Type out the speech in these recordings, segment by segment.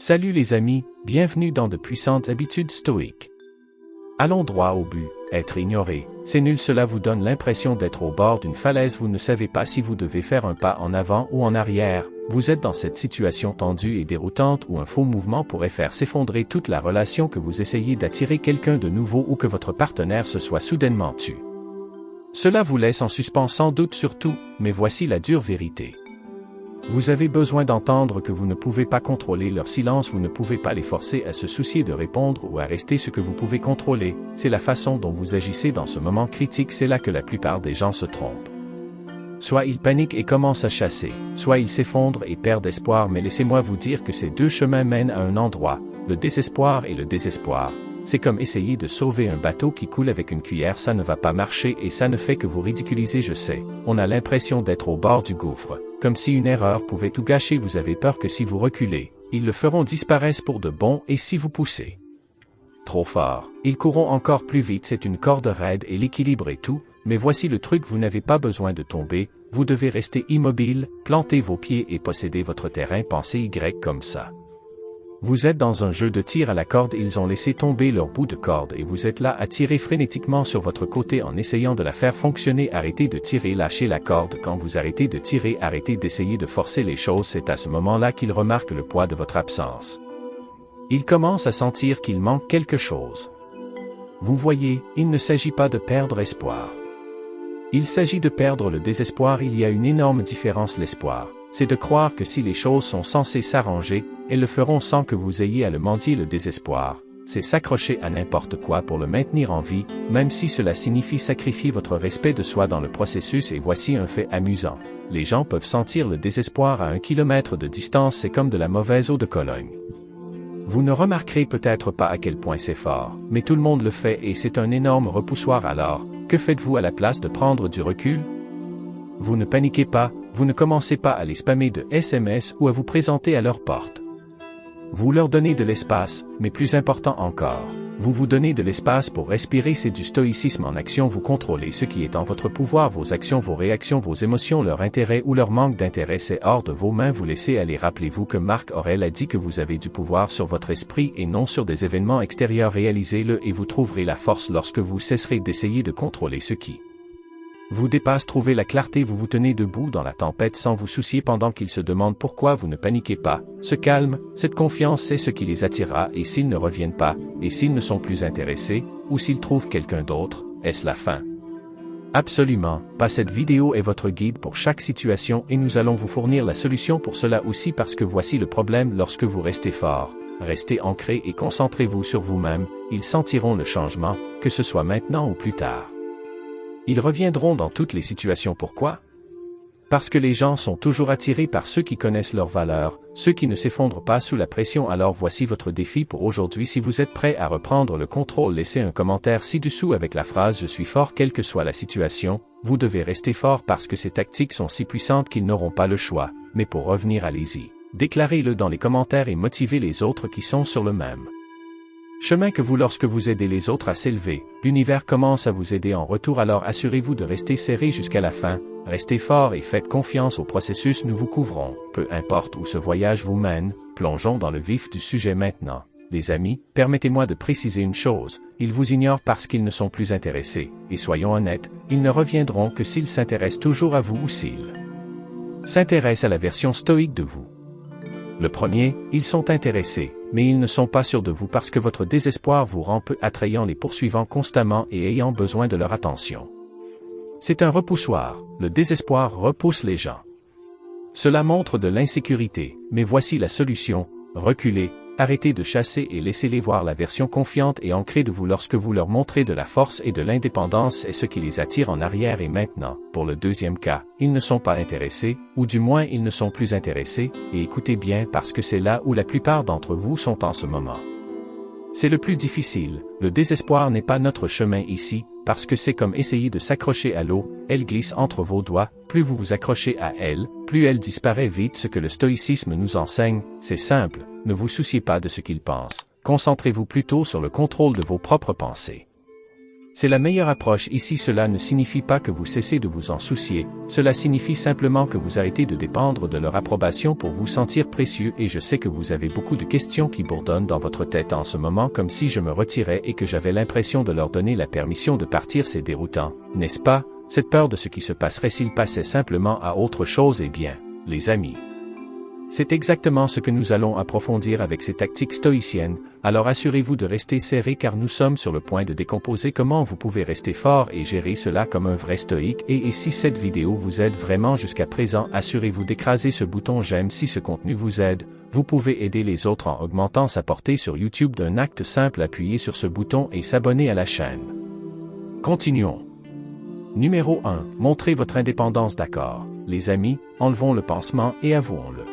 Salut les amis, bienvenue dans de puissantes habitudes stoïques. Allons droit au but, être ignoré, c'est nul, cela vous donne l'impression d'être au bord d'une falaise, vous ne savez pas si vous devez faire un pas en avant ou en arrière, vous êtes dans cette situation tendue et déroutante où un faux mouvement pourrait faire s'effondrer toute la relation, que vous essayez d'attirer quelqu'un de nouveau ou que votre partenaire se soit soudainement tu. Cela vous laisse en suspens sans doute sur tout, mais voici la dure vérité. Vous avez besoin d'entendre que vous ne pouvez pas contrôler leur silence, vous ne pouvez pas les forcer à se soucier de répondre ou à rester. Ce que vous pouvez contrôler, c'est la façon dont vous agissez dans ce moment critique. C'est là que la plupart des gens se trompent. Soit ils paniquent et commencent à chasser, soit ils s'effondrent et perdent espoir, mais laissez-moi vous dire que ces deux chemins mènent à un endroit, le désespoir et le désespoir. C'est comme essayer de sauver un bateau qui coule avec une cuillère, ça ne va pas marcher et ça ne fait que vous ridiculiser, je sais. On a l'impression d'être au bord du gouffre, comme si une erreur pouvait tout gâcher. Vous avez peur que si vous reculez, ils le feront disparaître pour de bon, et si vous poussez trop fort, ils courront encore plus vite. C'est une corde raide et l'équilibre est tout, mais voici le truc, vous n'avez pas besoin de tomber, vous devez rester immobile, planter vos pieds et posséder votre terrain. Pensez Y comme ça. Vous êtes dans un jeu de tir à la corde, ils ont laissé tomber leur bout de corde et vous êtes là à tirer frénétiquement sur votre côté en essayant de la faire fonctionner. Arrêtez de tirer, lâchez la corde. Quand vous arrêtez de tirer, arrêtez d'essayer de forcer les choses. C'est à ce moment-là qu'ils remarquent le poids de votre absence. Ils commencent à sentir qu'il manque quelque chose. Vous voyez, il ne s'agit pas de perdre espoir. Il s'agit de perdre le désespoir. Il y a une énorme différence. L'espoir, c'est de croire que si les choses sont censées s'arranger, elles le feront sans que vous ayez à le mendier. Le désespoir, c'est s'accrocher à n'importe quoi pour le maintenir en vie, même si cela signifie sacrifier votre respect de soi dans le processus. Et voici un fait amusant. Les gens peuvent sentir le désespoir à 1 kilomètre de distance, c'est comme de la mauvaise eau de Cologne. Vous ne remarquerez peut-être pas à quel point c'est fort, mais tout le monde le fait et c'est un énorme repoussoir. Alors, que faites-vous à la place de prendre du recul? Vous ne paniquez pas, vous ne commencez pas à les spammer de SMS ou à vous présenter à leur porte. Vous leur donnez de l'espace, mais plus important encore, vous vous donnez de l'espace pour respirer. C'est du stoïcisme en action. Vous contrôlez ce qui est en votre pouvoir, vos actions, vos réactions, vos émotions, leur intérêt ou leur manque d'intérêt, c'est hors de vos mains. Vous laissez aller. Rappelez-vous que Marc Aurèle a dit que vous avez du pouvoir sur votre esprit et non sur des événements extérieurs. Réalisez-le et vous trouverez la force lorsque vous cesserez d'essayer de contrôler ce qui vous dépasse. Trouvez la clarté, vous vous tenez debout dans la tempête sans vous soucier pendant qu'ils se demandent pourquoi. Vous ne paniquez pas, ce calme, cette confiance, c'est ce qui les attirera. Et s'ils ne reviennent pas, et s'ils ne sont plus intéressés, ou s'ils trouvent quelqu'un d'autre, est-ce la fin? Absolument pas. Cette vidéo est votre guide pour chaque situation et nous allons vous fournir la solution pour cela aussi, parce que voici le problème: lorsque vous restez fort, restez ancré et concentrez-vous sur vous-même, ils sentiront le changement, que ce soit maintenant ou plus tard. Ils reviendront dans toutes les situations. Pourquoi? Parce que les gens sont toujours attirés par ceux qui connaissent leurs valeurs, ceux qui ne s'effondrent pas sous la pression. Alors voici votre défi pour aujourd'hui. Si vous êtes prêt à reprendre le contrôle, laissez un commentaire ci-dessous avec la phrase « Je suis fort ». Quelle que soit la situation, vous devez rester fort parce que ces tactiques sont si puissantes qu'ils n'auront pas le choix. Mais pour revenir, allez-y, déclarez-le dans les commentaires et motivez les autres qui sont sur le même chemin que vous. Lorsque vous aidez les autres à s'élever, l'univers commence à vous aider en retour. Alors assurez-vous de rester serré jusqu'à la fin, restez fort et faites confiance au processus. Nous vous couvrons, peu importe où ce voyage vous mène. Plongeons dans le vif du sujet maintenant. Les amis, permettez-moi de préciser une chose, ils vous ignorent parce qu'ils ne sont plus intéressés, et soyons honnêtes, ils ne reviendront que s'ils s'intéressent toujours à vous ou s'ils s'intéressent à la version stoïque de vous. Le premier, ils sont intéressés, mais ils ne sont pas sûrs de vous parce que votre désespoir vous rend peu attrayant, les poursuivant constamment et ayant besoin de leur attention. C'est un repoussoir, le désespoir repousse les gens. Cela montre de l'insécurité, mais voici la solution: reculez, arrêtez de chasser et laissez-les voir la version confiante et ancrée de vous. Lorsque vous leur montrez de la force et de l'indépendance, est ce qui les attire en arrière. Et maintenant, pour le deuxième cas, ils ne sont pas intéressés, ou du moins ils ne sont plus intéressés, et écoutez bien parce que c'est là où la plupart d'entre vous sont en ce moment. C'est le plus difficile. Le désespoir n'est pas notre chemin ici, parce que c'est comme essayer de s'accrocher à l'eau, elle glisse entre vos doigts, plus vous vous accrochez à elle, plus elle disparaît vite. Ce que le stoïcisme nous enseigne, c'est simple, ne vous souciez pas de ce qu'ils pensent, concentrez-vous plutôt sur le contrôle de vos propres pensées. C'est la meilleure approche ici. Cela ne signifie pas que vous cessez de vous en soucier, cela signifie simplement que vous arrêtez de dépendre de leur approbation pour vous sentir précieux et je sais que vous avez beaucoup de questions qui bourdonnent dans votre tête en ce moment comme si je me retirais et que j'avais l'impression de leur donner la permission de partir. C'est déroutant, n'est-ce pas? Cette peur de ce qui se passerait s'ils passaient simplement à autre chose. Eh bien, les amis, c'est exactement ce que nous allons approfondir avec ces tactiques stoïciennes, alors assurez-vous de rester serré car nous sommes sur le point de décomposer comment vous pouvez rester fort et gérer cela comme un vrai stoïque et si cette vidéo vous aide vraiment jusqu'à présent, assurez-vous d'écraser ce bouton j'aime si ce contenu vous aide. Vous pouvez aider les autres en augmentant sa portée sur YouTube d'un acte simple, appuyez sur ce bouton et s'abonner à la chaîne. Continuons. Numéro 1. Montrez votre indépendance. D'accord, les amis, enlevons le pansement et avouons-le.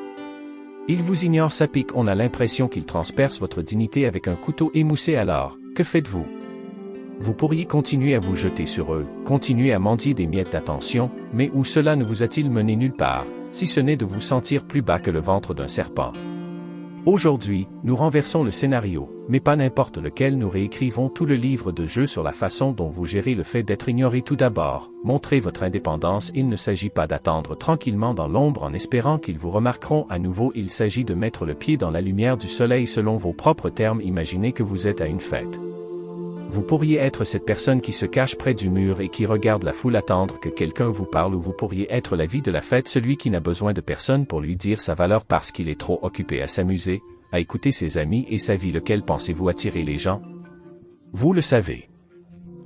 Ils vous ignorent, ça pique, on a l'impression qu'ils transpercent votre dignité avec un couteau émoussé alors, que faites-vous? Vous pourriez continuer à vous jeter sur eux, continuer à mendier des miettes d'attention, mais où cela ne vous a-t-il mené nulle part, si ce n'est de vous sentir plus bas que le ventre d'un serpent. Aujourd'hui, nous renversons le scénario, mais pas n'importe lequel, nous réécrivons tout le livre de jeu sur la façon dont vous gérez le fait d'être ignoré. Tout d'abord, montrez votre indépendance, il ne s'agit pas d'attendre tranquillement dans l'ombre en espérant qu'ils vous remarqueront à nouveau, il s'agit de mettre le pied dans la lumière du soleil selon vos propres termes. Imaginez que vous êtes à une fête. Vous pourriez être cette personne qui se cache près du mur et qui regarde la foule attendre que quelqu'un vous parle ou vous pourriez être la vie de la fête, celui qui n'a besoin de personne pour lui dire sa valeur parce qu'il est trop occupé à s'amuser, à écouter ses amis et sa vie. Lequel pensez-vous attirer les gens? Vous le savez.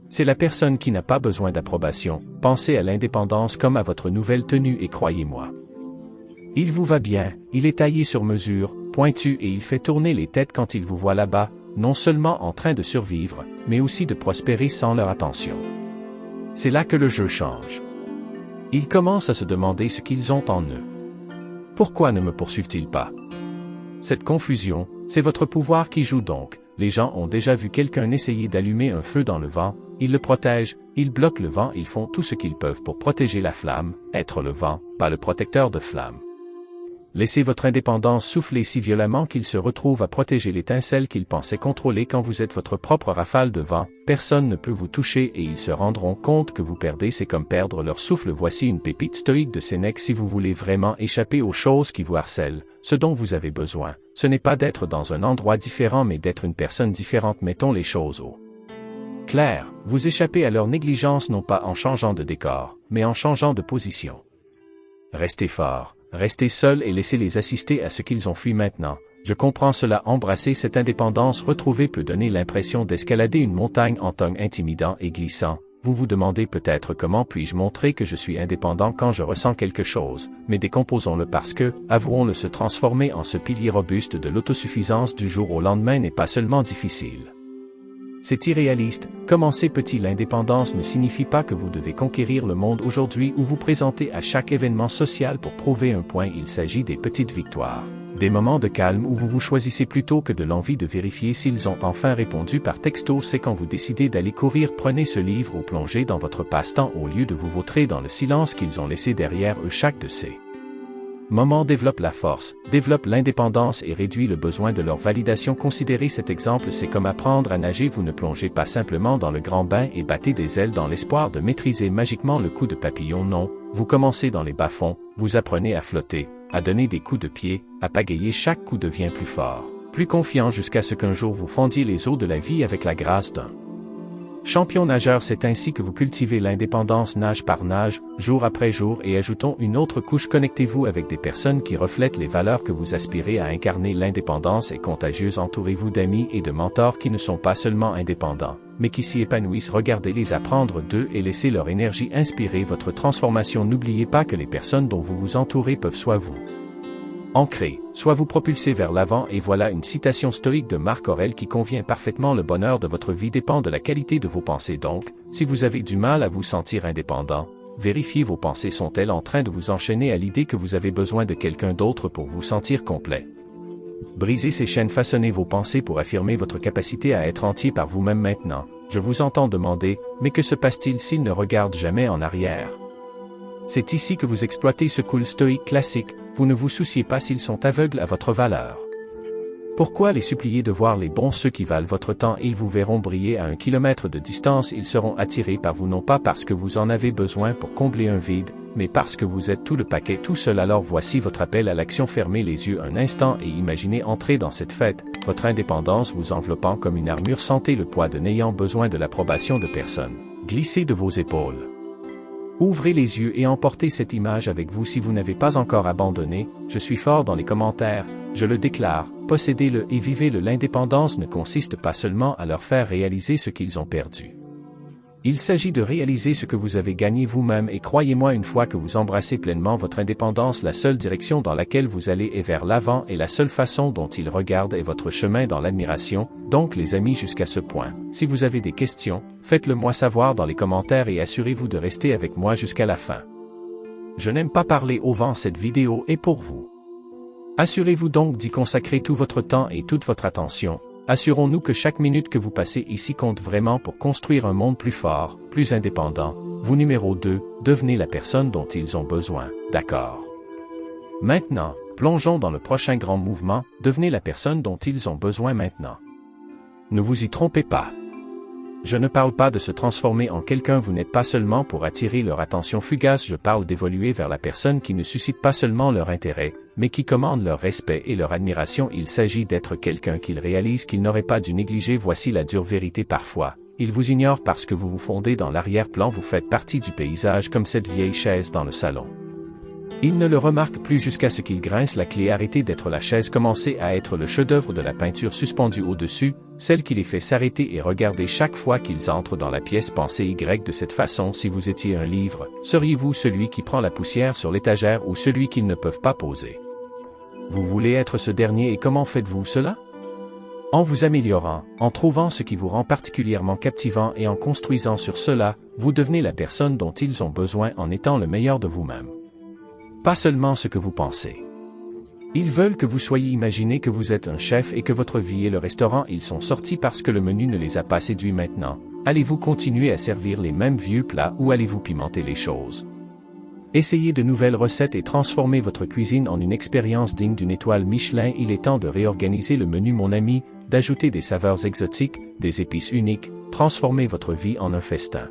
C'est la personne qui n'a pas besoin d'approbation. Pensez à l'indépendance comme à votre nouvelle tenue et croyez-moi, il vous va bien, il est taillé sur mesure, pointu et il fait tourner les têtes quand il vous voit là-bas, non seulement en train de survivre, mais aussi de prospérer sans leur attention. C'est là que le jeu change. Ils commencent à se demander ce qu'ils ont en eux. Pourquoi ne me poursuivent-ils pas? Cette confusion, c'est votre pouvoir qui joue donc. Les gens ont déjà vu quelqu'un essayer d'allumer un feu dans le vent, ils le protègent, ils bloquent le vent, ils font tout ce qu'ils peuvent pour protéger la flamme, être le vent, pas le protecteur de flamme. Laissez votre indépendance souffler si violemment qu'ils se retrouvent à protéger l'étincelle qu'ils pensaient contrôler. Quand vous êtes votre propre rafale de vent, personne ne peut vous toucher et ils se rendront compte que vous perdez, c'est comme perdre leur souffle. Voici une pépite stoïque de Sénèque. Si vous voulez vraiment échapper aux choses qui vous harcèlent, ce dont vous avez besoin, ce n'est pas d'être dans un endroit différent mais d'être une personne différente. Mettons les choses au clair, vous échappez à leur négligence non pas en changeant de décor, mais en changeant de position. Restez fort. Restez seul et laissez-les assister à ce qu'ils ont fui maintenant. Je comprends cela. Embrasser cette indépendance retrouvée peut donner l'impression d'escalader une montagne en tongue intimidant et glissant. Vous vous demandez peut-être comment puis-je montrer que je suis indépendant quand je ressens quelque chose, mais décomposons-le parce que, avouons-le, se transformer en ce pilier robuste de l'autosuffisance du jour au lendemain n'est pas seulement difficile. C'est irréaliste. Commencez petit. L'indépendance ne signifie pas que vous devez conquérir le monde aujourd'hui ou vous présenter à chaque événement social pour prouver un point. Il s'agit des petites victoires, des moments de calme où vous vous choisissez plutôt que de l'envie de vérifier s'ils ont enfin répondu par texto. C'est quand vous décidez d'aller courir. Prenez ce livre ou plongez dans votre passe-temps au lieu de vous vautrer dans le silence qu'ils ont laissé derrière eux. Chaque de ces moments développe la force, développe l'indépendance et réduit le besoin de leur validation. Considérez cet exemple, c'est comme apprendre à nager. Vous ne plongez pas simplement dans le grand bain et battez des ailes dans l'espoir de maîtriser magiquement le coup de papillon. Non, vous commencez dans les bas-fonds, vous apprenez à flotter, à donner des coups de pied, à pagayer. Chaque coup devient plus fort, plus confiant jusqu'à ce qu'un jour vous fondiez les eaux de la vie avec la grâce d'un champion nageur. C'est ainsi que vous cultivez l'indépendance nage par nage, jour après jour. Et ajoutons une autre couche, connectez-vous avec des personnes qui reflètent les valeurs que vous aspirez à incarner. L'indépendance est contagieuse. Entourez-vous d'amis et de mentors qui ne sont pas seulement indépendants, mais qui s'y épanouissent. Regardez-les, apprendre d'eux et laissez leur énergie inspirer votre transformation. N'oubliez pas que les personnes dont vous vous entourez peuvent soit vous ancrer, soit vous propulser vers l'avant. Et voilà une citation stoïque de Marc Aurèle qui convient parfaitement. Le bonheur de votre vie dépend de la qualité de vos pensées. Donc, si vous avez du mal à vous sentir indépendant, vérifiez vos pensées. Sont-elles en train de vous enchaîner à l'idée que vous avez besoin de quelqu'un d'autre pour vous sentir complet? Brisez ces chaînes, façonnez vos pensées pour affirmer votre capacité à être entier par vous-même. Maintenant, je vous entends demander, mais que se passe-t-il s'ils ne regardent jamais en arrière? C'est ici que vous exploitez ce cool stoïque classique. Vous ne vous souciez pas s'ils sont aveugles à votre valeur. Pourquoi les supplier de voir les bons ceux qui valent votre temps, ils vous verront briller à 1 kilomètre de distance, ils seront attirés par vous non pas parce que vous en avez besoin pour combler un vide, mais parce que vous êtes tout le paquet tout seul. Alors voici votre appel à l'action, fermez les yeux un instant et imaginez entrer dans cette fête, votre indépendance vous enveloppant comme une armure, sentez le poids de n'ayant besoin de l'approbation de personne. Glissez de vos épaules. Ouvrez les yeux et emportez cette image avec vous si vous n'avez pas encore abandonné, je suis fort dans les commentaires, je le déclare, possédez-le et vivez-le. L'indépendance ne consiste pas seulement à leur faire réaliser ce qu'ils ont perdu. Il s'agit de réaliser ce que vous avez gagné vous-même et croyez-moi, une fois que vous embrassez pleinement votre indépendance, la seule direction dans laquelle vous allez est vers l'avant et la seule façon dont ils regardent est votre chemin dans l'admiration. Donc les amis, jusqu'à ce point, si vous avez des questions, faites-le moi savoir dans les commentaires et assurez-vous de rester avec moi jusqu'à la fin. Je n'aime pas parler au vent, cette vidéo est pour vous. Assurez-vous donc d'y consacrer tout votre temps et toute votre attention. Assurons-nous que chaque minute que vous passez ici compte vraiment pour construire un monde plus fort, plus indépendant. Vous numéro 2, devenez la personne dont ils ont besoin, d'accord? Maintenant, plongeons dans le prochain grand mouvement, devenez la personne dont ils ont besoin maintenant. Ne vous y trompez pas. Je ne parle pas de se transformer en quelqu'un, vous n'êtes pas seulement pour attirer leur attention fugace, je parle d'évoluer vers la personne qui ne suscite pas seulement leur intérêt, mais qui commande leur respect et leur admiration. Il s'agit d'être quelqu'un qu'ils réalisent qu'ils n'auraient pas dû négliger. Voici la dure vérité parfois. Ils vous ignorent parce que vous vous fondez dans l'arrière-plan, vous faites partie du paysage comme cette vieille chaise dans le salon. Ils ne le remarquent plus jusqu'à ce qu'ils grincent la clé. Arrêtez d'être la chaise, commencez à être le chef-d'œuvre de la peinture suspendue au-dessus, celle qui les fait s'arrêter et regarder chaque fois qu'ils entrent dans la pièce. Pensez Y de cette façon. Si vous étiez un livre, seriez-vous celui qui prend la poussière sur l'étagère ou celui qu'ils ne peuvent pas poser? Vous voulez être ce dernier et comment faites-vous cela? En vous améliorant, en trouvant ce qui vous rend particulièrement captivant et en construisant sur cela, vous devenez la personne dont ils ont besoin en étant le meilleur de vous-même. Pas seulement ce que vous pensez. Ils veulent que vous soyez, imaginez que vous êtes un chef et que votre vie est le restaurant. Ils sont sortis parce que le menu ne les a pas séduits. Maintenant, allez-vous continuer à servir les mêmes vieux plats ou allez-vous pimenter les choses? Essayez de nouvelles recettes et transformez votre cuisine en une expérience digne d'une étoile Michelin. Il est temps de réorganiser le menu mon ami, d'ajouter des saveurs exotiques, des épices uniques, transformez votre vie en un festin.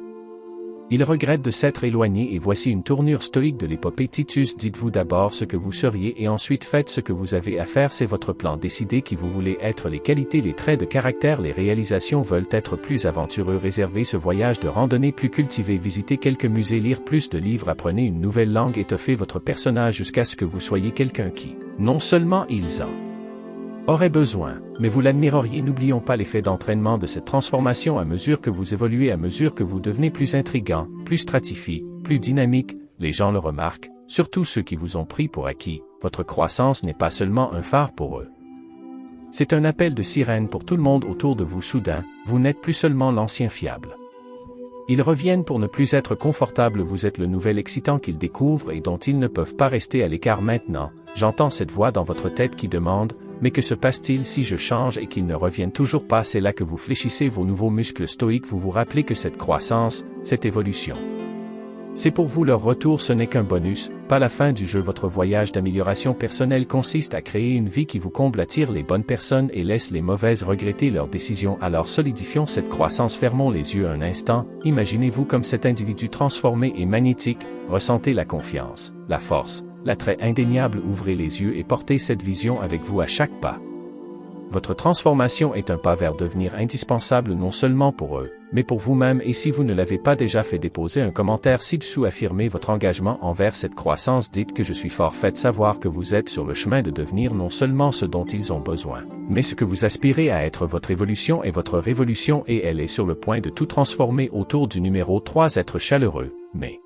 Il regrette de s'être éloigné et voici une tournure stoïque de l'épopée Titus. Dites-vous d'abord ce que vous seriez et ensuite faites ce que vous avez à faire. C'est votre plan. Décidez qui vous voulez être, les qualités, les traits de caractère, les réalisations. Veulent être plus aventureux, réservez ce voyage de randonnée plus cultivé, visitez quelques musées, lire plus de livres, apprenez une nouvelle langue, étoffez votre personnage jusqu'à ce que vous soyez quelqu'un qui, non seulement ils en aurait besoin, mais vous l'admireriez. N'oublions pas l'effet d'entraînement de cette transformation. À mesure que vous évoluez, à mesure que vous devenez plus intriguant, plus stratifié, plus dynamique, les gens le remarquent, surtout ceux qui vous ont pris pour acquis. Votre croissance n'est pas seulement un phare pour eux. C'est un appel de sirène pour tout le monde autour de vous. Soudain, vous n'êtes plus seulement l'ancien fiable. Ils reviennent pour ne plus être confortables, vous êtes le nouvel excitant qu'ils découvrent et dont ils ne peuvent pas rester à l'écart. Maintenant, j'entends cette voix dans votre tête qui demande « Mais que se passe-t-il si je change et qu'ils ne reviennent toujours pas ?» C'est là que vous fléchissez vos nouveaux muscles stoïques, vous vous rappelez que cette croissance, cette évolution, c'est pour vous leur retour, ce n'est qu'un bonus, pas la fin du jeu. Votre voyage d'amélioration personnelle consiste à créer une vie qui vous comble, attire les bonnes personnes et laisse les mauvaises regretter leurs décisions. Alors solidifions cette croissance, fermons les yeux un instant, imaginez-vous comme cet individu transformé et magnétique, ressentez la confiance, la force, l'attrait indéniable, ouvrez les yeux et portez cette vision avec vous à chaque pas. Votre transformation est un pas vers devenir indispensable non seulement pour eux, mais pour vous-même, et si vous ne l'avez pas déjà fait, déposez un commentaire ci-dessous, affirmez votre engagement envers cette croissance, dites que je suis fort, faites savoir que vous êtes sur le chemin de devenir non seulement ce dont ils ont besoin, mais ce que vous aspirez à être. Votre évolution est votre révolution et elle est sur le point de tout transformer autour du numéro 3, être chaleureux, mais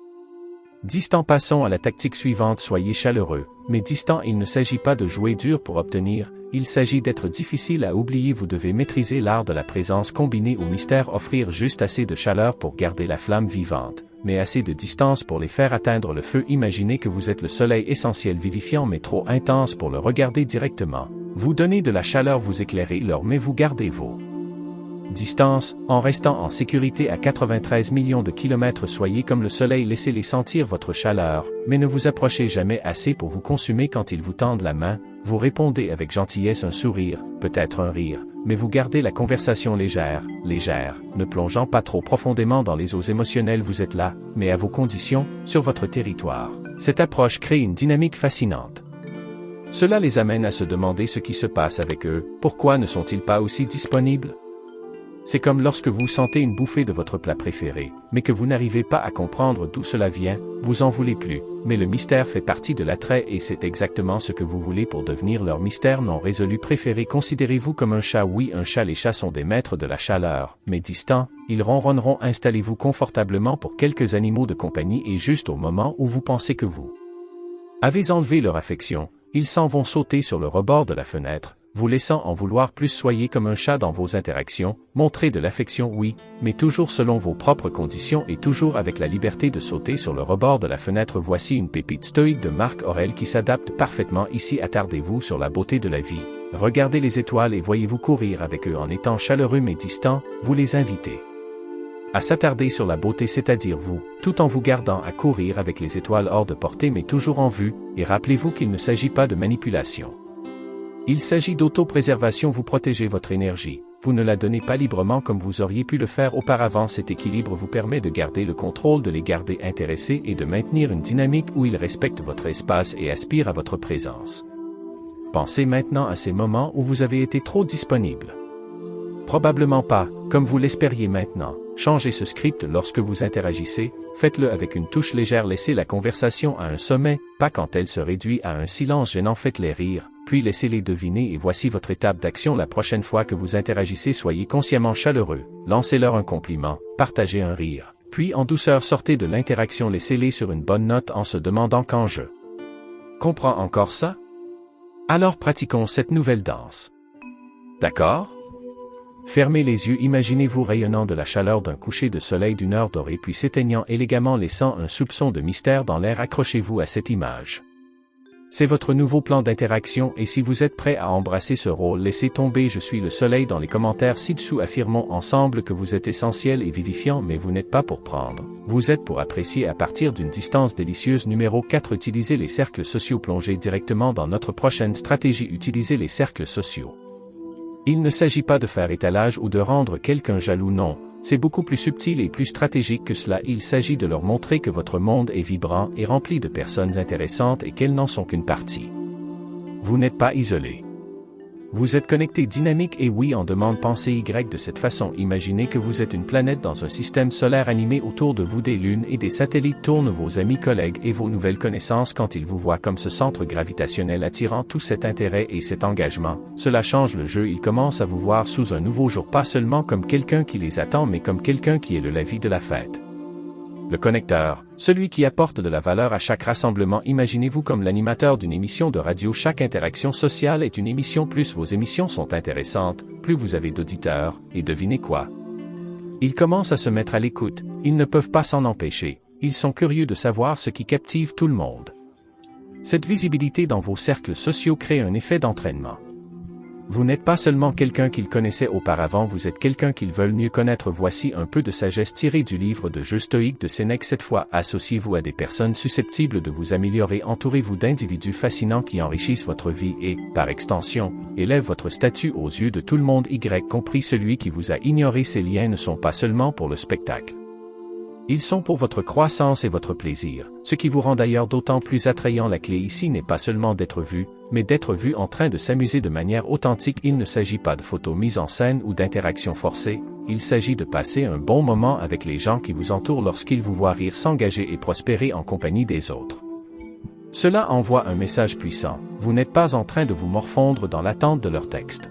distant. Passons à la tactique suivante, soyez chaleureux, mais distant. Il ne s'agit pas de jouer dur pour obtenir, il s'agit d'être difficile à oublier. Vous devez maîtriser l'art de la présence combinée au mystère, offrir juste assez de chaleur pour garder la flamme vivante, mais assez de distance pour les faire atteindre le feu. Imaginez que vous êtes le soleil essentiel, vivifiant mais trop intense pour le regarder directement. Vous donnez de la chaleur, vous éclairez l'or, mais vous gardez vos distance, en restant en sécurité à 93 millions de kilomètres. Soyez comme le soleil, laissez-les sentir votre chaleur, mais ne vous approchez jamais assez pour vous consumer quand ils vous tendent la main. Vous répondez avec gentillesse un sourire, peut-être un rire, mais vous gardez la conversation légère, ne plongeant pas trop profondément dans les eaux émotionnelles. Vous êtes là, mais à vos conditions, sur votre territoire. Cette approche crée une dynamique fascinante. Cela les amène à se demander ce qui se passe avec eux, pourquoi ne sont-ils pas aussi disponibles? C'est comme lorsque vous sentez une bouffée de votre plat préféré, mais que vous n'arrivez pas à comprendre d'où cela vient, vous en voulez plus, mais le mystère fait partie de l'attrait et c'est exactement ce que vous voulez pour devenir leur mystère non résolu préféré. Considérez-vous comme un chat. Oui, un chat. Les chats sont des maîtres de la chaleur, mais distants, ils ronronneront. Installez-vous confortablement pour quelques animaux de compagnie et juste au moment où vous pensez que vous avez enlevé leur affection, ils s'en vont sauter sur le rebord de la fenêtre, vous laissant en vouloir plus. Soyez comme un chat dans vos interactions, montrez de l'affection, oui, mais toujours selon vos propres conditions et toujours avec la liberté de sauter sur le rebord de la fenêtre. Voici une pépite stoïque de Marc Aurèle qui s'adapte parfaitement ici. Attardez-vous sur la beauté de la vie, regardez les étoiles et voyez-vous courir avec eux en étant chaleureux mais distants, vous les invitez à s'attarder sur la beauté, c'est-à-dire vous, tout en vous gardant à courir avec les étoiles hors de portée mais toujours en vue, et rappelez-vous qu'il ne s'agit pas de manipulation. Il s'agit d'autopréservation. Vous protégez votre énergie, vous ne la donnez pas librement comme vous auriez pu le faire auparavant. Cet équilibre vous permet de garder le contrôle, de les garder intéressés et de maintenir une dynamique où ils respectent votre espace et aspirent à votre présence. Pensez maintenant à ces moments où vous avez été trop disponible. Probablement pas, comme vous l'espériez maintenant. Changez ce script lorsque vous interagissez, faites-le avec une touche légère. Laissez la conversation à un sommet, pas quand elle se réduit à un silence gênant. Faites-les rire, puis laissez-les deviner et voici votre étape d'action. La prochaine fois que vous interagissez, soyez consciemment chaleureux, lancez-leur un compliment, partagez un rire, puis en douceur sortez de l'interaction. Laissez-les sur une bonne note en se demandant quand je comprends encore ça? Alors pratiquons cette nouvelle danse. D'accord? Fermez les yeux, imaginez-vous rayonnant de la chaleur d'un coucher de soleil d'une heure dorée puis s'éteignant élégamment laissant un soupçon de mystère dans l'air. Accrochez-vous à cette image. C'est votre nouveau plan d'interaction et si vous êtes prêt à embrasser ce rôle, laissez tomber je suis le soleil dans les commentaires ci-dessous. Affirmons ensemble que vous êtes essentiel et vivifiant mais vous n'êtes pas pour prendre. Vous êtes pour apprécier à partir d'une distance délicieuse. Numéro 4. Utilisez les cercles sociaux. Plongez directement dans notre prochaine stratégie. Utilisez les cercles sociaux. Il ne s'agit pas de faire étalage ou de rendre quelqu'un jaloux, non, c'est beaucoup plus subtil et plus stratégique que cela. Il s'agit de leur montrer que votre monde est vibrant et rempli de personnes intéressantes et qu'elles n'en sont qu'une partie. Vous n'êtes pas isolé. Vous êtes connecté, dynamique et oui en demande. Pensez Y de cette façon. Imaginez que vous êtes une planète dans un système solaire animé autour de vous. Des lunes et des satellites tournent. Vos amis, collègues et vos nouvelles connaissances quand ils vous voient comme ce centre gravitationnel attirant tout cet intérêt et cet engagement. Cela change le jeu. Ils commencent à vous voir sous un nouveau jour, pas seulement comme quelqu'un qui les attend mais comme quelqu'un qui est la vie de la fête. Le connecteur, celui qui apporte de la valeur à chaque rassemblement. Imaginez-vous comme l'animateur d'une émission de radio. Chaque interaction sociale est une émission. Plus vos émissions sont intéressantes, plus vous avez d'auditeurs, et devinez quoi? Ils commencent à se mettre à l'écoute, ils ne peuvent pas s'en empêcher, ils sont curieux de savoir ce qui captive tout le monde. Cette visibilité dans vos cercles sociaux crée un effet d'entraînement. Vous n'êtes pas seulement quelqu'un qu'ils connaissaient auparavant, vous êtes quelqu'un qu'ils veulent mieux connaître. Voici un peu de sagesse tirée du livre de jeux stoïques de Sénèque. Cette fois, associez-vous à des personnes susceptibles de vous améliorer. Entourez-vous d'individus fascinants qui enrichissent votre vie et, par extension, élèvent votre statut aux yeux de tout le monde, y compris celui qui vous a ignoré. Ces liens ne sont pas seulement pour le spectacle. Ils sont pour votre croissance et votre plaisir, ce qui vous rend d'ailleurs d'autant plus attrayant. La clé ici n'est pas seulement d'être vu, mais d'être vu en train de s'amuser de manière authentique. Il ne s'agit pas de photos mises en scène ou d'interactions forcées, il s'agit de passer un bon moment avec les gens qui vous entourent lorsqu'ils vous voient rire, s'engager et prospérer en compagnie des autres. Cela envoie un message puissant, vous n'êtes pas en train de vous morfondre dans l'attente de leur texte.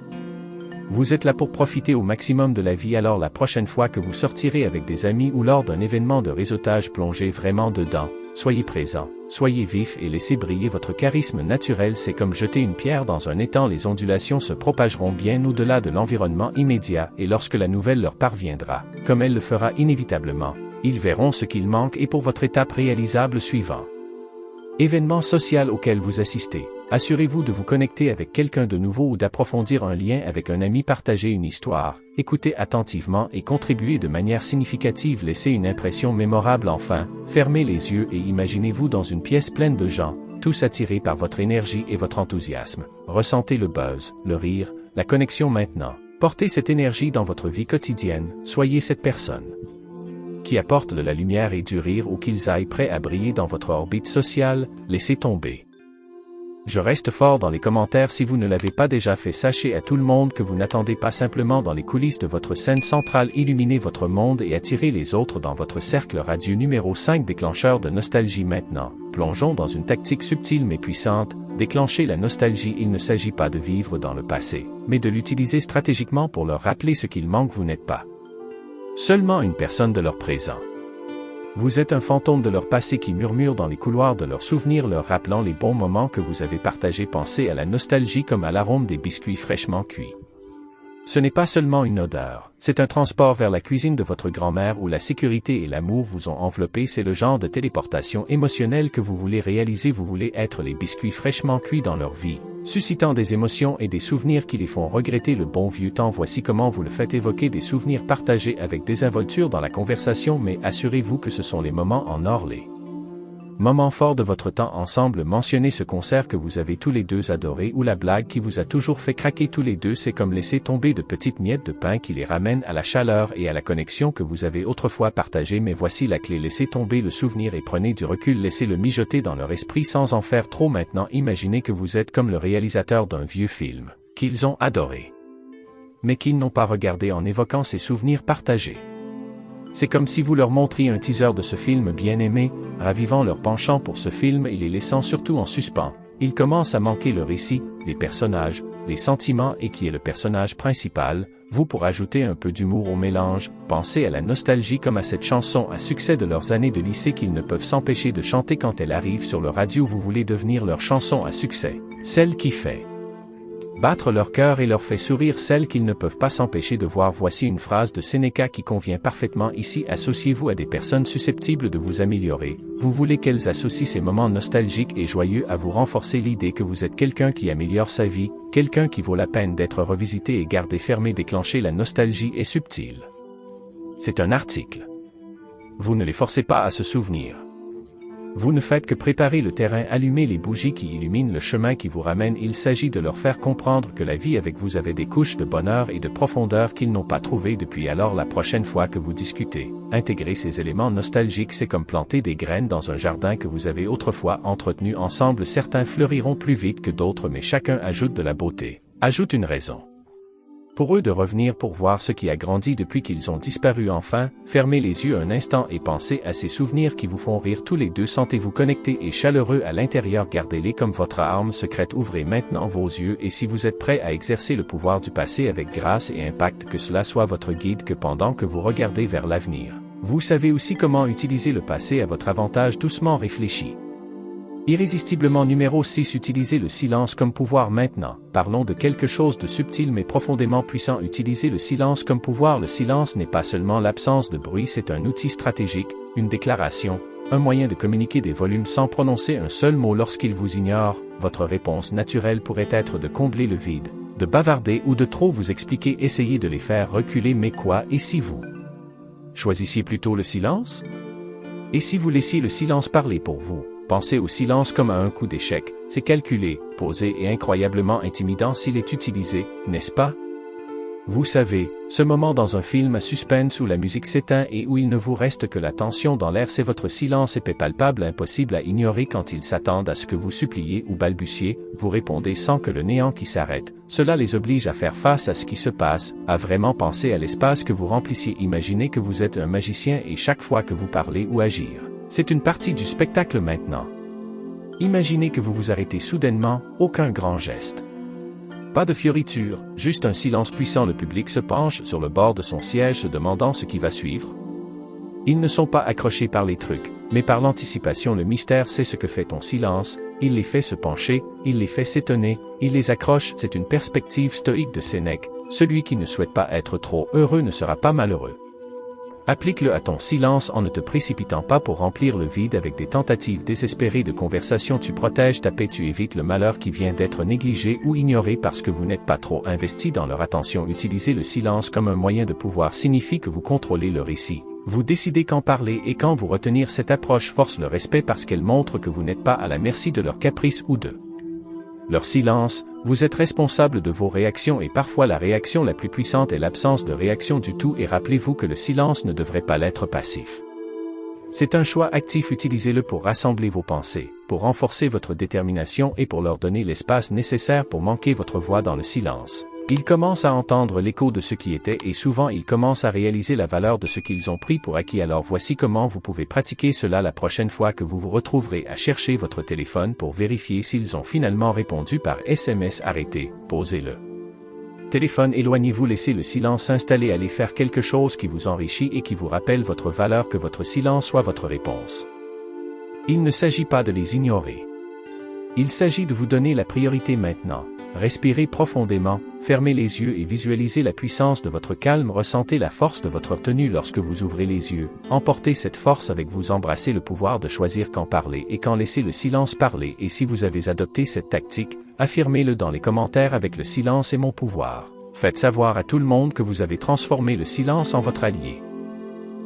Vous êtes là pour profiter au maximum de la vie. Alors la prochaine fois que vous sortirez avec des amis ou lors d'un événement de réseautage, plongez vraiment dedans, soyez présent, soyez vif et laissez briller votre charisme naturel. C'est comme jeter une pierre dans un étang, les ondulations se propageront bien au-delà de l'environnement immédiat et lorsque la nouvelle leur parviendra, comme elle le fera inévitablement, ils verront ce qu'il manque. Et pour votre étape réalisable suivant, événement social auquel vous assistez, assurez-vous de vous connecter avec quelqu'un de nouveau ou d'approfondir un lien avec un ami. Partagez une histoire, écoutez attentivement et contribuez de manière significative. Laissez une impression mémorable. Enfin, fermez les yeux et imaginez-vous dans une pièce pleine de gens, tous attirés par votre énergie et votre enthousiasme. Ressentez le buzz, le rire, la connexion maintenant. Portez cette énergie dans votre vie quotidienne, soyez cette personne qui apporte de la lumière et du rire ou qu'ils aillent prêts à briller dans votre orbite sociale, laissez tomber. Je reste fort dans les commentaires si vous ne l'avez pas déjà fait. Sachez à tout le monde que vous n'attendez pas simplement dans les coulisses de votre scène centrale. Illuminez votre monde et attirez les autres dans votre cercle radieux. Numéro 5. Déclencheur de nostalgie maintenant. Plongeons dans une tactique subtile mais puissante. Déclencher la nostalgie. Il ne s'agit pas de vivre dans le passé, mais de l'utiliser stratégiquement pour leur rappeler ce qu'il manque. Vous n'êtes pas seulement une personne de leur présent. Vous êtes un fantôme de leur passé qui murmure dans les couloirs de leurs souvenirs, leur rappelant les bons moments que vous avez partagés. Pensez à la nostalgie comme à l'arôme des biscuits fraîchement cuits. Ce n'est pas seulement une odeur, c'est un transport vers la cuisine de votre grand-mère où la sécurité et l'amour vous ont enveloppé. C'est le genre de téléportation émotionnelle que vous voulez réaliser. Vous voulez être les biscuits fraîchement cuits dans leur vie, suscitant des émotions et des souvenirs qui les font regretter le bon vieux temps. Voici comment vous le faites. Évoquer des souvenirs partagés avec désinvolture dans la conversation, mais assurez-vous que ce sont les moments en or, les moments forts de votre temps ensemble. Mentionnez ce concert que vous avez tous les deux adoré ou la blague qui vous a toujours fait craquer tous les deux. C'est comme laisser tomber de petites miettes de pain qui les ramènent à la chaleur et à la connexion que vous avez autrefois partagée. Mais voici la clé, laissez tomber le souvenir et prenez du recul. Laissez-le mijoter dans leur esprit sans en faire trop. Maintenant, imaginez que vous êtes comme le réalisateur d'un vieux film qu'ils ont adoré, mais qu'ils n'ont pas regardé. En évoquant ces souvenirs partagés, c'est comme si vous leur montriez un teaser de ce film bien aimé, ravivant leur penchant pour ce film et les laissant surtout en suspens. Ils commencent à manquer le récit, les personnages, les sentiments et qui est le personnage principal. Vous, pour ajouter un peu d'humour au mélange, pensez à la nostalgie comme à cette chanson à succès de leurs années de lycée qu'ils ne peuvent s'empêcher de chanter quand elle arrive sur le radio. Vous voulez devenir leur chanson à succès, celle qui fait battre leur cœur et leur fait sourire, celle qu'ils ne peuvent pas s'empêcher de voir. Voici une phrase de Sénéca qui convient parfaitement ici. Associez-vous à des personnes susceptibles de vous améliorer. Vous voulez qu'elles associent ces moments nostalgiques et joyeux à vous. Renforcer l'idée que vous êtes quelqu'un qui améliore sa vie, quelqu'un qui vaut la peine d'être revisité et gardé fermé. Déclencher la nostalgie est subtil. C'est un article. Vous ne les forcez pas à se souvenir. Vous ne faites que préparer le terrain, allumer les bougies qui illuminent le chemin qui vous ramène. Il s'agit de leur faire comprendre que la vie avec vous avait des couches de bonheur et de profondeur qu'ils n'ont pas trouvées depuis. Alors la prochaine fois que vous discutez, intégrez ces éléments nostalgiques. C'est comme planter des graines dans un jardin que vous avez autrefois entretenu ensemble. Certains fleuriront plus vite que d'autres, mais chacun ajoute de la beauté, ajoute une raison pour eux de revenir pour voir ce qui a grandi depuis qu'ils ont disparu. Enfin, fermez les yeux un instant et pensez à ces souvenirs qui vous font rire tous les deux. Sentez-vous connectés et chaleureux à l'intérieur. Gardez-les comme votre arme secrète. Ouvrez maintenant vos yeux et si vous êtes prêt à exercer le pouvoir du passé avec grâce et impact, que cela soit votre guide, que pendant que vous regardez vers l'avenir, vous savez aussi comment utiliser le passé à votre avantage. Doucement réfléchi. Irrésistiblement. Numéro 6. Utilisez le silence comme pouvoir maintenant. Parlons de quelque chose de subtil mais profondément puissant. Utilisez le silence comme pouvoir. Le silence n'est pas seulement l'absence de bruit, c'est un outil stratégique, une déclaration, un moyen de communiquer des volumes sans prononcer un seul mot. Lorsqu'ils vous ignorent, votre réponse naturelle pourrait être de combler le vide, de bavarder ou de trop vous expliquer. Essayez de les faire reculer. Mais quoi, et si vous choisissiez plutôt le silence? Et si vous laissiez le silence parler pour vous? Pensez au silence comme à un coup d'échec. C'est calculé, posé et incroyablement intimidant s'il est utilisé, n'est-ce pas? Vous savez, ce moment dans un film à suspense où la musique s'éteint et où il ne vous reste que la tension dans l'air. C'est votre silence épais, palpable, impossible à ignorer. Quand ils s'attendent à ce que vous suppliez ou balbutiez, vous répondez sans que le néant qui s'arrête. Cela les oblige à faire face à ce qui se passe, à vraiment penser à l'espace que vous remplissiez. Imaginez que vous êtes un magicien et chaque fois que vous parlez ou agir, c'est une partie du spectacle maintenant. Imaginez que vous vous arrêtez soudainement, aucun grand geste. Pas de fioriture, juste un silence puissant. Le public se penche sur le bord de son siège se demandant ce qui va suivre. Ils ne sont pas accrochés par les trucs, mais par l'anticipation. Le mystère, c'est ce que fait ton silence. Il les fait se pencher, il les fait s'étonner, il les accroche. C'est une perspective stoïque de Sénèque. Celui qui ne souhaite pas être trop heureux ne sera pas malheureux. Applique-le à ton silence en ne te précipitant pas pour remplir le vide avec des tentatives désespérées de conversation. Tu protèges ta paix, tu évites le malheur qui vient d'être négligé ou ignoré parce que vous n'êtes pas trop investi dans leur attention. Utiliser le silence comme un moyen de pouvoir signifie que vous contrôlez le récit. Vous décidez quand parler et quand vous retenir. Cette approche force le respect parce qu'elle montre que vous n'êtes pas à la merci de leurs caprices ou de leur silence. Vous êtes responsable de vos réactions et parfois la réaction la plus puissante est l'absence de réaction du tout et rappelez-vous que le silence ne devrait pas l'être passif. C'est un choix actif, utilisez-le pour rassembler vos pensées, pour renforcer votre détermination et pour leur donner l'espace nécessaire pour manquer votre voix dans le silence. Ils commencent à entendre l'écho de ce qui était et souvent ils commencent à réaliser la valeur de ce qu'ils ont pris pour acquis. Alors voici comment vous pouvez pratiquer cela la prochaine fois que vous vous retrouverez à chercher votre téléphone pour vérifier s'ils ont finalement répondu par SMS. Arrêtez, posez-le téléphone, éloignez-vous, laissez le silence s'installer, allez faire quelque chose qui vous enrichit et qui vous rappelle votre valeur, que votre silence soit votre réponse. Il ne s'agit pas de les ignorer. Il s'agit de vous donner la priorité maintenant. Respirez profondément, fermez les yeux et visualisez la puissance de votre calme, ressentez la force de votre retenue lorsque vous ouvrez les yeux, emportez cette force avec vous, embrassez le pouvoir de choisir quand parler et quand laisser le silence parler et si vous avez adopté cette tactique, affirmez-le dans les commentaires avec le silence est mon pouvoir. Faites savoir à tout le monde que vous avez transformé le silence en votre allié.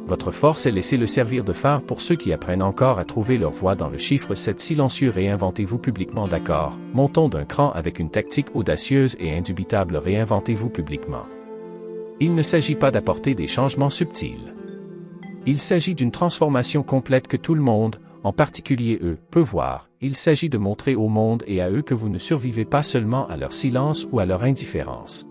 Votre force est laissez-le servir de phare pour ceux qui apprennent encore à trouver leur voix dans le chiffre 7 silencieux. Réinventez-vous publiquement, d'accord, montons d'un cran avec une tactique audacieuse et indubitable, réinventez-vous publiquement. Il ne s'agit pas d'apporter des changements subtils. Il s'agit d'une transformation complète que tout le monde, en particulier eux, peut voir. Il s'agit de montrer au monde et à eux que vous ne survivez pas seulement à leur silence ou à leur indifférence.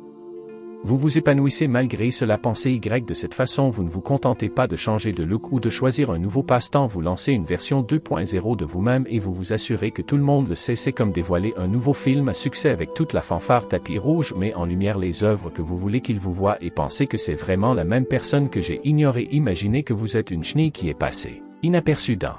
Vous vous épanouissez malgré cela. Pensez Y de cette façon, vous ne vous contentez pas de changer de look ou de choisir un nouveau passe-temps, vous lancez une version 2.0 de vous-même et vous vous assurez que tout le monde le sait. C'est comme dévoiler un nouveau film à succès avec toute la fanfare. Tapis rouge met en lumière les œuvres que vous voulez qu'ils vous voient et pensez que c'est vraiment la même personne que j'ai ignorée. Imaginez que vous êtes une chenille qui est passée inaperçue dans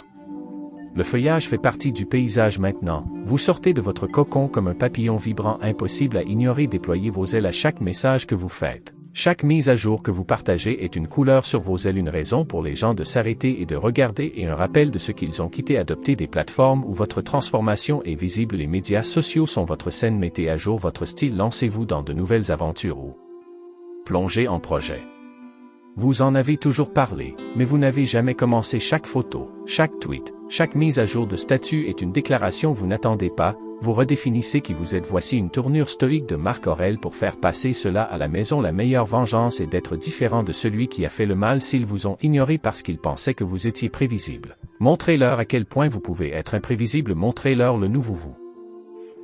le feuillage, fait partie du paysage maintenant. Vous sortez de votre cocon comme un papillon vibrant, impossible à ignorer. Déployez vos ailes à chaque message que vous faites. Chaque mise à jour que vous partagez est une couleur sur vos ailes, une raison pour les gens de s'arrêter et de regarder et un rappel de ce qu'ils ont quitté. Adoptez des plateformes où votre transformation est visible. Les médias sociaux sont votre scène. Mettez à jour votre style. Lancez-vous dans de nouvelles aventures ou plongez en projet. Vous en avez toujours parlé, mais vous n'avez jamais commencé. Chaque photo, chaque tweet, chaque mise à jour de statut est une déclaration. Vous n'attendez pas, vous redéfinissez qui vous êtes. Voici une tournure stoïque de Marc Aurèle pour faire passer cela à la maison. La meilleure vengeance est d'être différent de celui qui a fait le mal. S'ils vous ont ignoré parce qu'ils pensaient que vous étiez prévisible, montrez-leur à quel point vous pouvez être imprévisible. Montrez-leur le nouveau vous,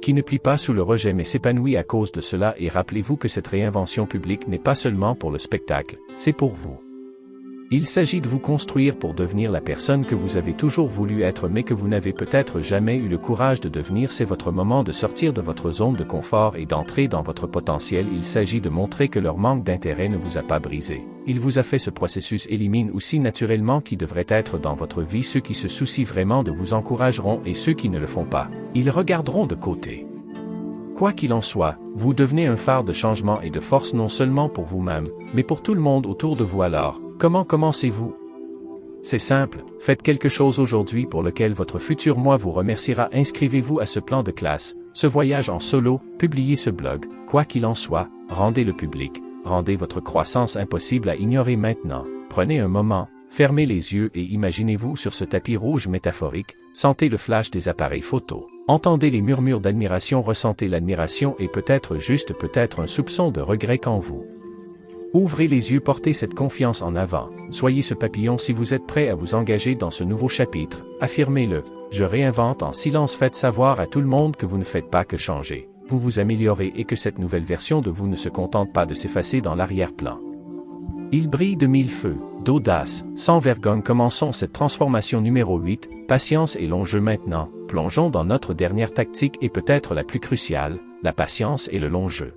qui ne plie pas sous le rejet mais s'épanouit à cause de cela. Et rappelez-vous que cette réinvention publique n'est pas seulement pour le spectacle, c'est pour vous. Il s'agit de vous construire pour devenir la personne que vous avez toujours voulu être mais que vous n'avez peut-être jamais eu le courage de devenir. C'est votre moment de sortir de votre zone de confort et d'entrer dans votre potentiel. Il s'agit de montrer que leur manque d'intérêt ne vous a pas brisé. Il vous a fait. Ce processus élimine aussi naturellement qui devrait être dans votre vie. Ceux qui se soucient vraiment de vous encourageront et ceux qui ne le font pas, ils regarderont de côté. Quoi qu'il en soit, vous devenez un phare de changement et de force non seulement pour vous-même, mais pour tout le monde autour de vous. Alors, comment commencez-vous? C'est simple, faites quelque chose aujourd'hui pour lequel votre futur moi vous remerciera. Inscrivez-vous à ce plan de classe, ce voyage en solo, publiez ce blog. Quoi qu'il en soit, rendez-le public, rendez votre croissance impossible à ignorer maintenant. Prenez un moment, fermez les yeux et imaginez-vous sur ce tapis rouge métaphorique, sentez le flash des appareils photo. Entendez les murmures d'admiration, ressentez l'admiration et peut-être juste peut-être un soupçon de regret quand vous ouvrez les yeux. Portez cette confiance en avant. Soyez ce papillon si vous êtes prêt à vous engager dans ce nouveau chapitre. Affirmez-le. Je réinvente en silence. Faites savoir à tout le monde que vous ne faites pas que changer. Vous vous améliorez et que cette nouvelle version de vous ne se contente pas de s'effacer dans l'arrière-plan. Il brille de mille feux, d'audace, sans vergogne. Commençons cette transformation numéro 8, patience et long jeu maintenant. Plongeons dans notre dernière tactique et peut-être la plus cruciale, la patience et le long jeu.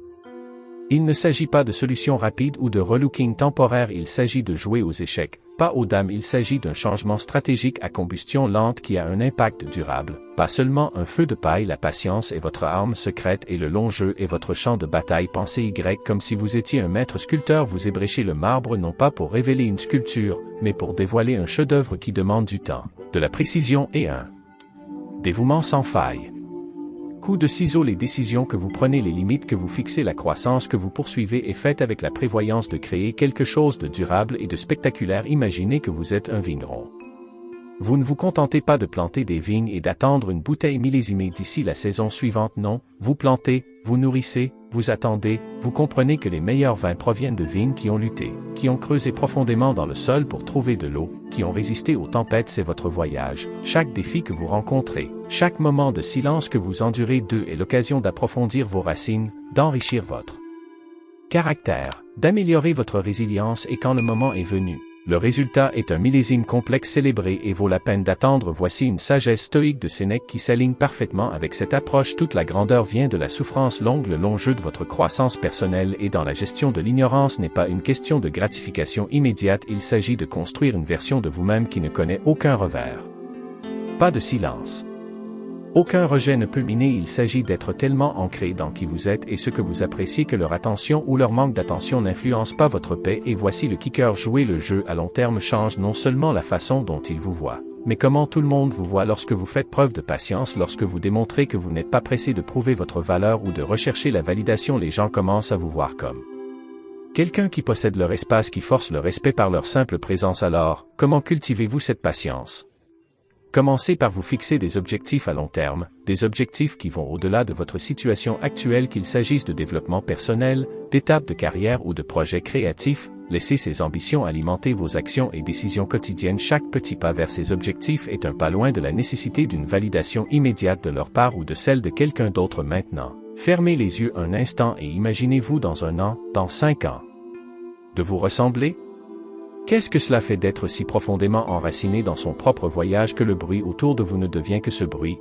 Il ne s'agit pas de solutions rapides ou de relooking temporaire, il s'agit de jouer aux échecs, pas aux dames. Il s'agit d'un changement stratégique à combustion lente qui a un impact durable, pas seulement un feu de paille. La patience est votre arme secrète et le long jeu est votre champ de bataille. Pensez Y comme si vous étiez un maître sculpteur. Vous ébréchez le marbre non pas pour révéler une sculpture, mais pour dévoiler un chef-d'œuvre qui demande du temps, de la précision et un dévouement sans faille. Coup de ciseaux, les décisions que vous prenez, les limites que vous fixez, la croissance que vous poursuivez est faite avec la prévoyance de créer quelque chose de durable et de spectaculaire. Imaginez que vous êtes un vigneron. Vous ne vous contentez pas de planter des vignes et d'attendre une bouteille millésimée d'ici la saison suivante, non, vous plantez, vous nourrissez, vous attendez, vous comprenez que les meilleurs vins proviennent de vignes qui ont lutté, qui ont creusé profondément dans le sol pour trouver de l'eau, qui ont résisté aux tempêtes. C'est votre voyage. Chaque défi que vous rencontrez, chaque moment de silence que vous endurez est l'occasion d'approfondir vos racines, d'enrichir votre caractère, d'améliorer votre résilience et quand le moment est venu, le résultat est un millésime complexe célébré et vaut la peine d'attendre. Voici une sagesse stoïque de Sénèque qui s'aligne parfaitement avec cette approche. Toute la grandeur vient de la souffrance longue. Le long jeu de votre croissance personnelle et dans la gestion de l'ignorance n'est pas une question de gratification immédiate, il s'agit de construire une version de vous-même qui ne connaît aucun revers. Pas de silence. Aucun rejet ne peut miner, il s'agit d'être tellement ancré dans qui vous êtes et ce que vous appréciez que leur attention ou leur manque d'attention n'influence pas votre paix. Et voici le kicker: jouer le jeu à long terme change non seulement la façon dont il vous voit, mais comment tout le monde vous voit. Lorsque vous faites preuve de patience, lorsque vous démontrez que vous n'êtes pas pressé de prouver votre valeur ou de rechercher la validation, les gens commencent à vous voir comme quelqu'un qui possède leur espace, qui force le respect par leur simple présence. Alors, comment cultivez-vous cette patience? Commencez par vous fixer des objectifs à long terme, des objectifs qui vont au-delà de votre situation actuelle, qu'il s'agisse de développement personnel, d'étapes de carrière ou de projets créatifs. Laissez ces ambitions alimenter vos actions et décisions quotidiennes. Chaque petit pas vers ces objectifs est un pas loin de la nécessité d'une validation immédiate de leur part ou de celle de quelqu'un d'autre. Maintenant, fermez les yeux un instant et imaginez-vous dans 1 an, dans 5 ans. De vous ressembler? Qu'est-ce que cela fait d'être si profondément enraciné dans son propre voyage que le bruit autour de vous ne devient que ce bruit?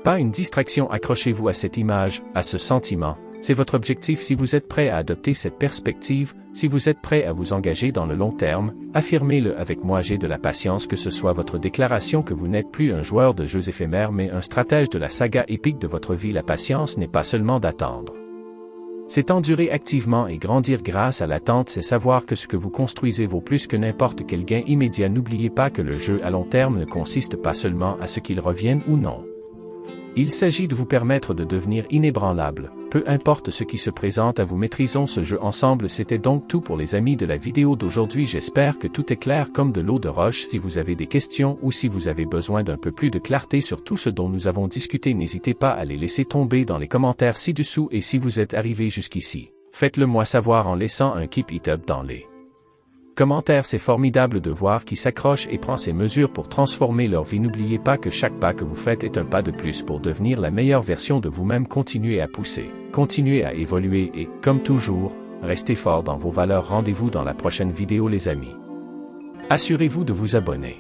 Pas une distraction, accrochez-vous à cette image, à ce sentiment. C'est votre objectif. Si vous êtes prêt à adopter cette perspective, si vous êtes prêt à vous engager dans le long terme, affirmez-le avec moi: j'ai de la patience. Que ce soit votre déclaration que vous n'êtes plus un joueur de jeux éphémères mais un stratège de la saga épique de votre vie. La patience n'est pas seulement d'attendre. C'est endurer activement et grandir. Grâce à l'attente, c'est savoir que ce que vous construisez vaut plus que n'importe quel gain immédiat. N'oubliez pas que le jeu à long terme ne consiste pas seulement à ce qu'il revienne ou non. Il s'agit de vous permettre de devenir inébranlable, peu importe ce qui se présente à vous. Maîtrisons ce jeu ensemble. C'était donc tout pour les amis de la vidéo d'aujourd'hui. J'espère que tout est clair comme de l'eau de roche. Si vous avez des questions ou si vous avez besoin d'un peu plus de clarté sur tout ce dont nous avons discuté, n'hésitez pas à les laisser tomber dans les commentaires ci-dessous. Et si vous êtes arrivé jusqu'ici, faites-le moi savoir en laissant un keep it up dans les commentaires. C'est formidable de voir qui s'accroche et prend ses mesures pour transformer leur vie. N'oubliez pas que chaque pas que vous faites est un pas de plus pour devenir la meilleure version de vous-même. Continuez à pousser, continuez à évoluer et, comme toujours, restez fort dans vos valeurs. Rendez-vous dans la prochaine vidéo les amis. Assurez-vous de vous abonner.